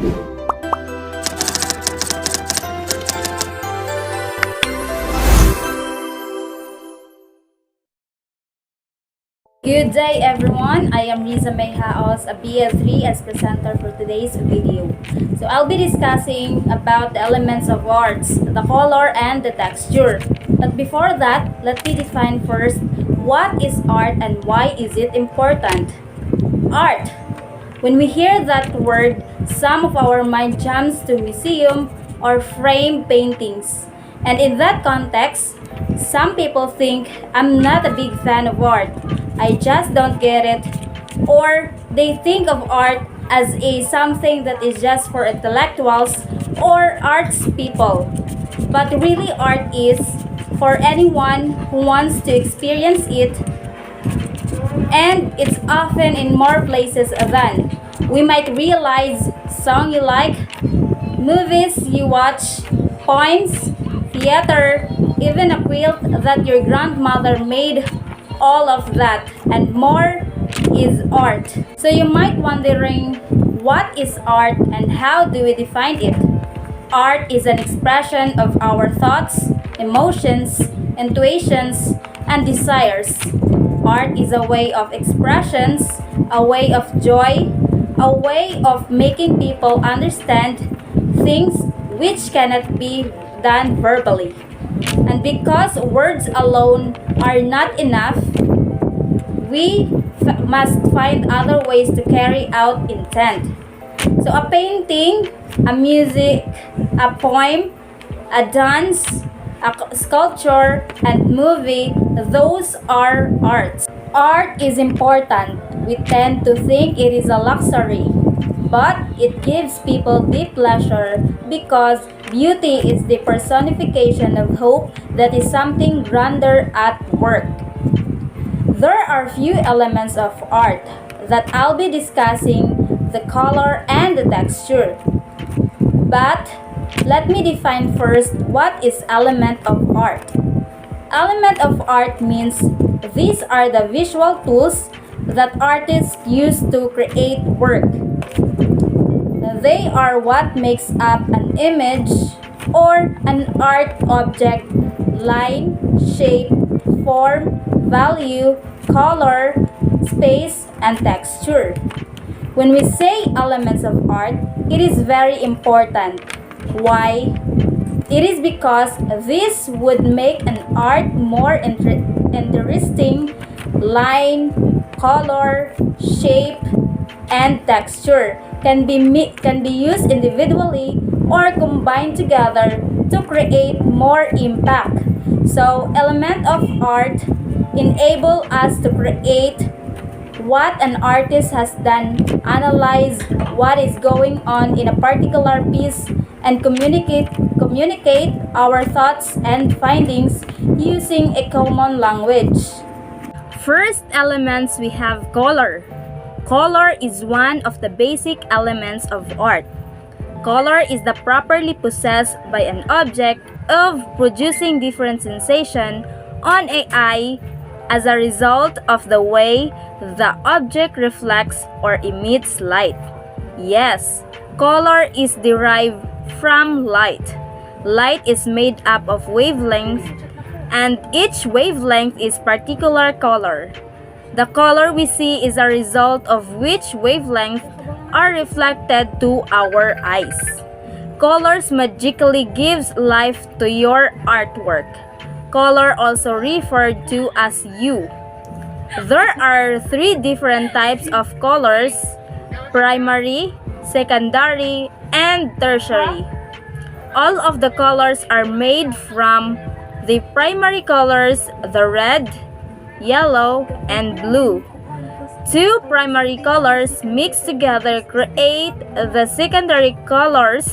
Good day everyone, I am Riza Mayhaos, a BL3 as presenter for today's video. So I'll be discussing about the elements of arts, the color and the texture. But before that, let me define first what is art and why is it important. Art. When we hear that word, some of our mind jumps to museum or frame paintings. And in that context, some people think I'm not a big fan of art. I just don't get it. Or they think of art as something that is just for intellectuals or arts people. But really art is for anyone who wants to experience it, and it's often in more places than we might realize. Song you like, movies you watch, poems, theater, even a quilt that your grandmother made, all of that and more is art. So you might wondering, what is art and how do we define it? Art is an expression of our thoughts, emotions, intuitions, and desires. Art is a way of expressions, a way of joy, a way of making people understand things which cannot be done verbally. And because words alone are not enough, we must find other ways to carry out intent. So a painting, a music, a poem, a dance, a sculpture, and movie, those are arts. Art is important. We tend to think it is a luxury, but it gives people deep pleasure because beauty is the personification of hope that is something grander at work. There are few elements of art that I'll be discussing, the color and the texture. But let me define first what is element of art. Element of art means these are the visual tools that artists use to create work. They are what makes up an image or an art object: line, shape, form, value, color, space, and texture. When we say elements of art, it is very important. Why? It is because this would make an art more interesting. Line, color, shape, and texture can be used individually or combined together to create more impact. So, element of art enable us to create what an artist has done, analyze what is going on in a particular piece, and communicate our thoughts and findings using a common language. First elements, we have color. Color is one of the basic elements of art. Color is the properly possessed by an object of producing different sensation on an eye as a result of the way the object reflects or emits light. Yes, color is derived from light. Light is made up of wavelengths, and each wavelength is particular color. The color we see is a result of which wavelengths are reflected to our eyes. Colors magically gives life to your artwork. Color also referred to as hue. There are three different types of colors: primary, secondary, and tertiary. All of the colors are made from the primary colors, the red, yellow, and blue. Two primary colors mixed together create the secondary colors.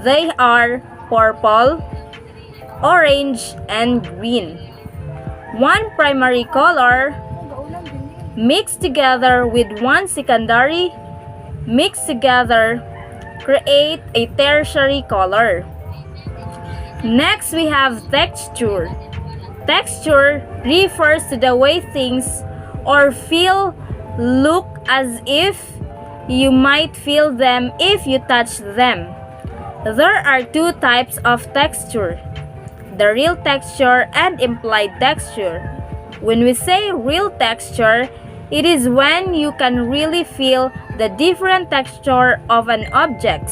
They are purple, orange, and green. One primary color mixed together with one secondary mixed together create a tertiary color. Next, we have texture. Texture refers to the way things or feel look as if you might feel them if you touch them. There are two types of texture: the real texture and implied texture. When we say real texture, it is when you can really feel the different texture of an object.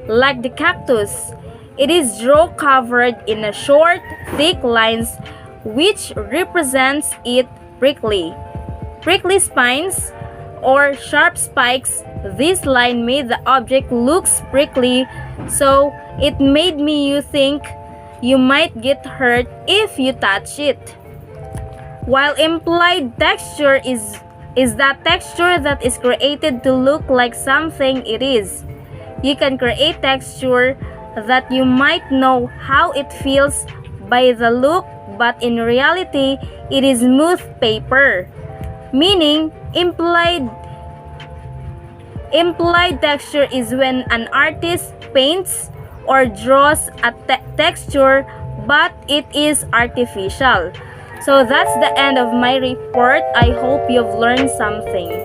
Like the cactus, it is straw covered in a short, thick lines which represents it prickly. Prickly spines or sharp spikes. This line made the object looks prickly, so it made me you think you might get hurt if you touch it. While implied texture is that texture that is created to look like something it is. You can create texture that you might know how it feels by the look, but in reality, it is smooth paper. Meaning, implied texture is when an artist paints or draws a texture, but it is artificial. So that's the end of my report. I hope you've learned something.